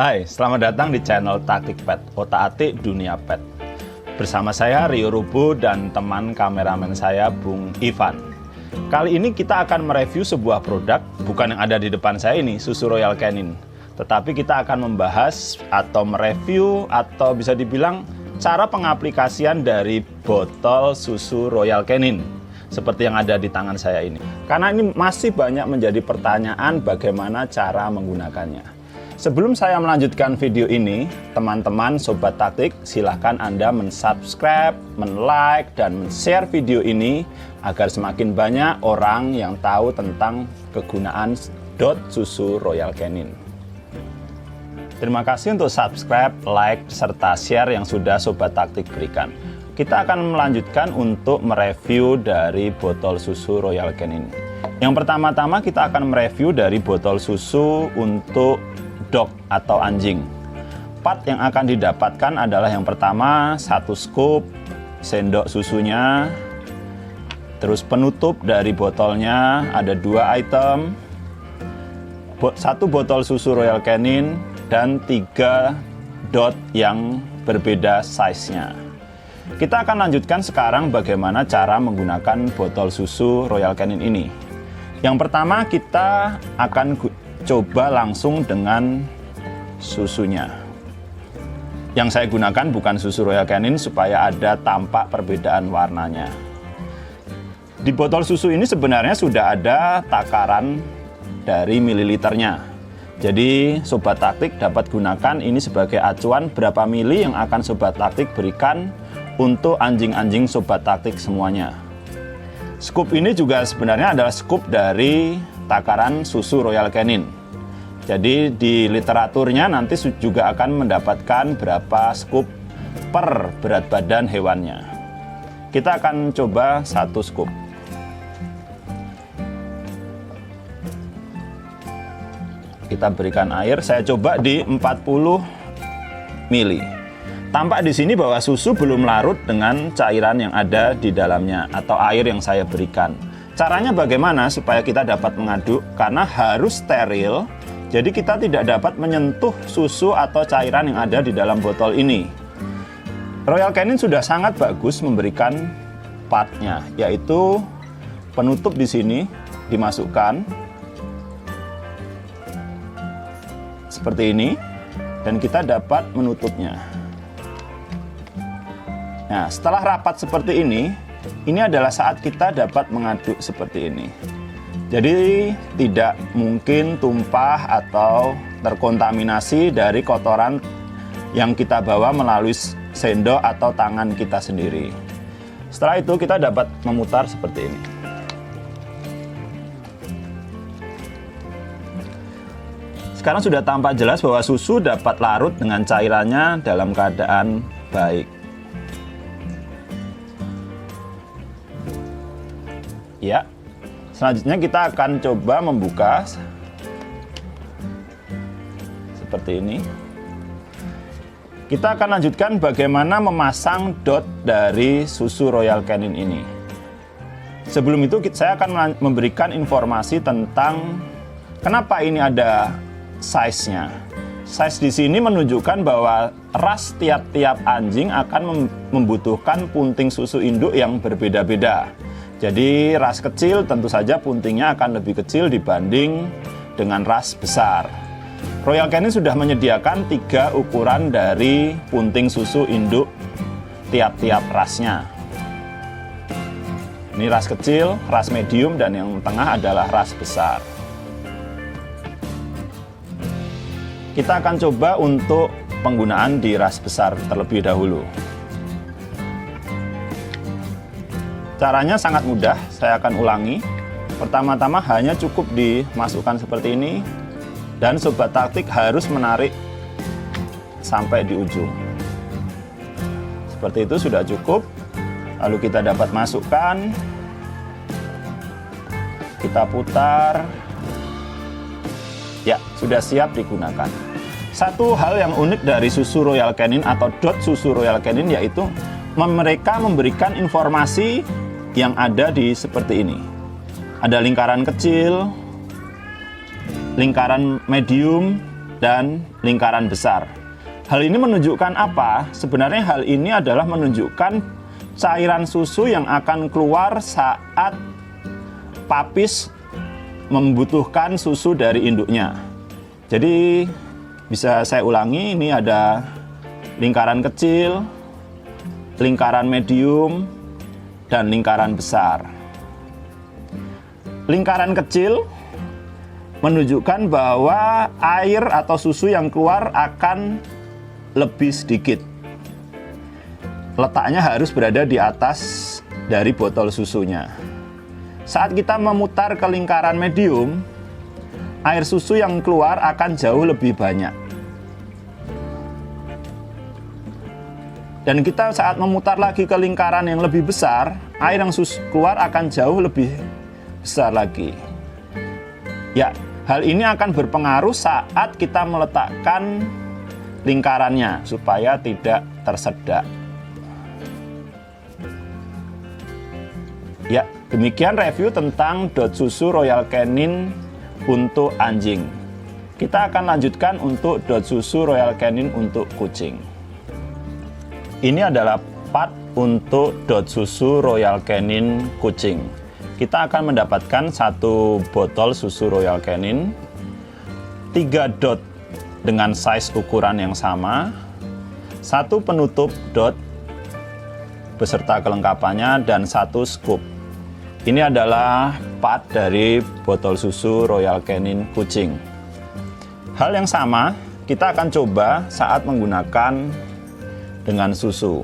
Hai, selamat datang di channel Taktik Pet, otak-atik dunia pet. Bersama saya Rio Rubo dan teman kameramen saya Bung Ivan. Kali ini kita akan mereview sebuah produk, bukan yang ada di depan saya ini, susu Royal Canin. Tetapi kita akan membahas atau mereview atau bisa dibilang cara pengaplikasian dari botol susu Royal Canin. Seperti yang ada di tangan saya ini. Karena ini masih banyak menjadi pertanyaan bagaimana cara menggunakannya. Sebelum saya melanjutkan video ini, teman-teman Sobat Taktik, silahkan Anda mensubscribe, men-like, dan men-share video ini agar semakin banyak orang yang tahu tentang kegunaan dot susu Royal Canin. Terima kasih untuk subscribe, like, serta share yang sudah Sobat Taktik berikan. Kita akan melanjutkan untuk mereview dari botol susu Royal Canin. Yang pertama-tama kita akan mereview dari botol susu untuk dog atau anjing. Part yang akan didapatkan adalah yang pertama 1 scoop sendok susunya, terus penutup dari botolnya ada 2 item, 1 botol susu Royal Canin dan 3 dot yang berbeda size-nya. Kita akan lanjutkan sekarang bagaimana cara menggunakan botol susu Royal Canin ini. Yang pertama kita akan coba langsung dengan susunya. Yang saya gunakan bukan susu Royal Canin supaya ada tampak perbedaan warnanya. Di botol susu ini sebenarnya sudah ada takaran dari mililiternya. Jadi Sobat Taktik dapat gunakan ini sebagai acuan berapa mili yang akan Sobat Taktik berikan untuk anjing-anjing Sobat Taktik semuanya. Scoop ini juga sebenarnya adalah scoop dari takaran susu Royal Canin. Jadi di literaturnya nanti juga akan mendapatkan berapa scoop per berat badan hewannya. Kita akan coba 1 scoop. Kita berikan air, saya coba di 40 mili. Tampak di sini bahwa susu belum larut dengan cairan yang ada di dalamnya atau air yang saya berikan. Caranya bagaimana supaya kita dapat mengaduk? Karena harus steril, jadi kita tidak dapat menyentuh susu atau cairan yang ada di dalam botol ini. Royal Canin sudah sangat bagus memberikan partnya, yaitu penutup di sini dimasukkan seperti ini, dan kita dapat menutupnya. Nah, setelah rapat seperti ini adalah saat kita dapat mengaduk seperti ini. Jadi tidak mungkin tumpah atau terkontaminasi dari kotoran yang kita bawa melalui sendok atau tangan kita sendiri. Setelah itu kita dapat memutar seperti ini. Sekarang sudah tampak jelas bahwa susu dapat larut dengan cairannya dalam keadaan baik. Ya, selanjutnya kita akan coba membuka seperti ini. Kita akan lanjutkan bagaimana memasang dot dari susu Royal Canin ini. Sebelum itu saya akan memberikan informasi tentang kenapa ini ada size-nya. Size di sini menunjukkan bahwa ras tiap-tiap anjing akan membutuhkan punting susu induk yang berbeda-beda. Jadi ras kecil tentu saja puntingnya akan lebih kecil dibanding dengan ras besar. Royal Canin sudah menyediakan 3 ukuran dari punting susu induk tiap-tiap rasnya. Ini ras kecil, ras medium, dan yang tengah adalah ras besar. Kita akan coba untuk penggunaan di ras besar terlebih dahulu. Caranya sangat mudah, saya akan ulangi. Pertama-tama hanya cukup dimasukkan seperti ini, dan Sobat Taktik harus menarik sampai di ujung. Seperti itu sudah cukup. Lalu kita dapat masukkan, kita putar. Ya, sudah siap digunakan. Satu hal yang unik dari susu Royal Canin atau dot susu Royal Canin yaitu mereka memberikan informasi yang ada di seperti ini. Ada lingkaran kecil, lingkaran medium, dan lingkaran besar. Hal ini menunjukkan apa? Sebenarnya hal ini adalah menunjukkan cairan susu yang akan keluar saat papis membutuhkan susu dari induknya. Jadi bisa saya ulangi, ini ada lingkaran kecil, lingkaran medium, dan lingkaran besar. Lingkaran kecil menunjukkan bahwa air atau susu yang keluar akan lebih sedikit. Letaknya harus berada di atas dari botol susunya. Saat kita memutar ke lingkaran medium, air susu yang keluar akan jauh lebih banyak. Dan kita saat memutar lagi ke lingkaran yang lebih besar, air yang keluar akan jauh lebih besar lagi. Ya, hal ini akan berpengaruh saat kita meletakkan lingkarannya supaya tidak tersedak. Ya, demikian review tentang dot susu Royal Canin untuk anjing. Kita akan lanjutkan untuk dot susu Royal Canin untuk kucing. Ini adalah part untuk dot susu Royal Canin kucing. Kita akan mendapatkan satu botol susu Royal Canin, 3 dot dengan size ukuran yang sama, satu penutup dot beserta kelengkapannya, dan satu scoop. Ini adalah part dari botol susu Royal Canin kucing. Hal yang sama kita akan coba saat menggunakan dengan susu.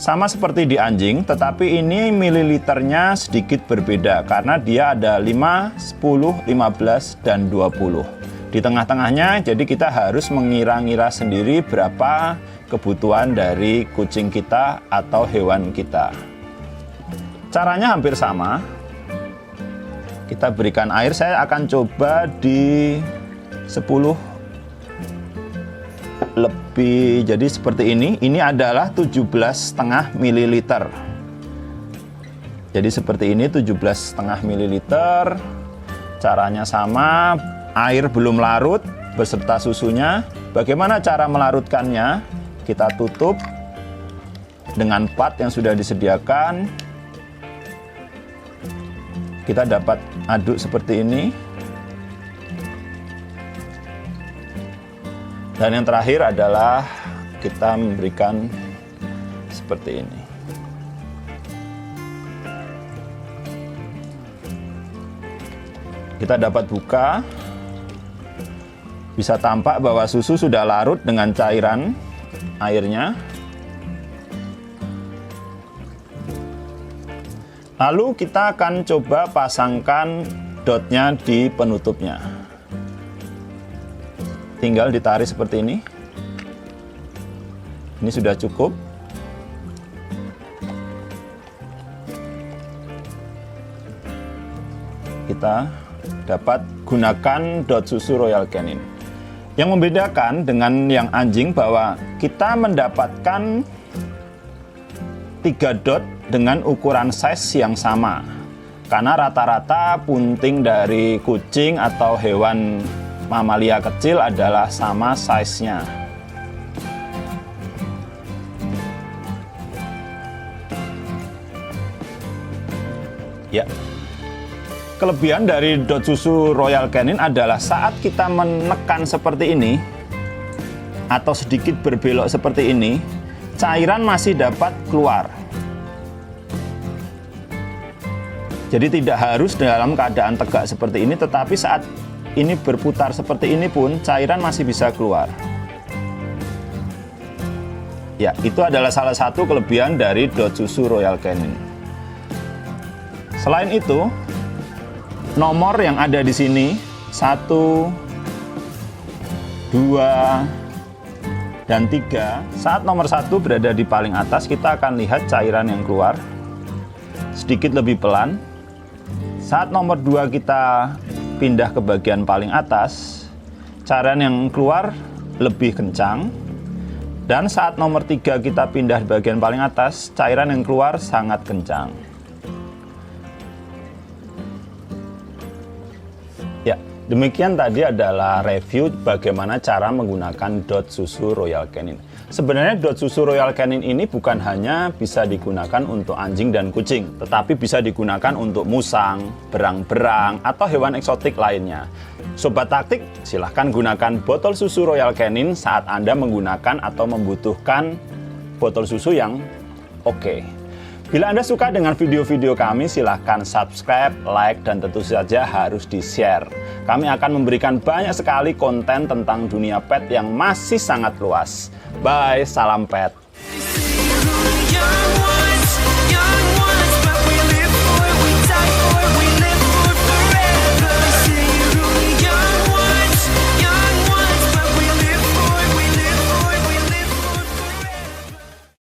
Sama seperti di anjing, tetapi ini mililiternya sedikit berbeda karena dia ada 5, 10, 15, dan 20. Di tengah-tengahnya, jadi kita harus mengira-ngira sendiri berapa kebutuhan dari kucing kita atau hewan kita. Caranya hampir sama. Kita berikan air, saya akan coba di 10 lebih, jadi seperti ini adalah 17,5 ml. Jadi seperti ini 17,5 ml. Caranya sama, air belum larut beserta susunya. Bagaimana cara melarutkannya? Kita tutup dengan part yang sudah disediakan. Kita dapat aduk seperti ini. Dan yang terakhir adalah kita memberikan seperti ini. Kita dapat buka, bisa tampak bahwa susu sudah larut dengan cairan airnya. Lalu kita akan coba pasangkan dotnya di penutupnya. Tinggal ditarik seperti ini. Ini sudah cukup. Kita dapat gunakan dot susu Royal Canin. Yang membedakan dengan yang anjing bahwa kita mendapatkan 3 dot dengan ukuran size yang sama. Karena rata-rata punting dari kucing atau hewan mamalia kecil adalah sama size-nya. Ya. Kelebihan dari dot susu Royal Canin adalah saat kita menekan seperti ini atau sedikit berbelok seperti ini, cairan masih dapat keluar. Jadi tidak harus dalam keadaan tegak seperti ini, tetapi saat ini berputar seperti ini pun cairan masih bisa keluar. Ya, itu adalah salah satu kelebihan dari dot susu Royal Canin. Selain itu, nomor yang ada di sini 1, 2, dan 3. Saat nomor 1 berada di paling atas, kita akan lihat cairan yang keluar sedikit lebih pelan. Saat nomor 2 kita pindah ke bagian paling atas, cairan yang keluar lebih kencang. Dan saat nomor 3 kita pindah di bagian paling atas, cairan yang keluar sangat kencang. Ya, Demikian tadi adalah review bagaimana cara menggunakan dot susu Royal Canin. Sebenarnya dot susu Royal Canin ini bukan hanya bisa digunakan untuk anjing dan kucing, tetapi bisa digunakan untuk musang, berang-berang, atau hewan eksotik lainnya. Sobat Taktik, silahkan gunakan botol susu Royal Canin saat Anda menggunakan atau membutuhkan botol susu yang oke. Bila Anda suka dengan video-video kami, silahkan subscribe, like, dan tentu saja harus di-share. Kami akan memberikan banyak sekali konten tentang dunia pet yang masih sangat luas. Bye, salam pet.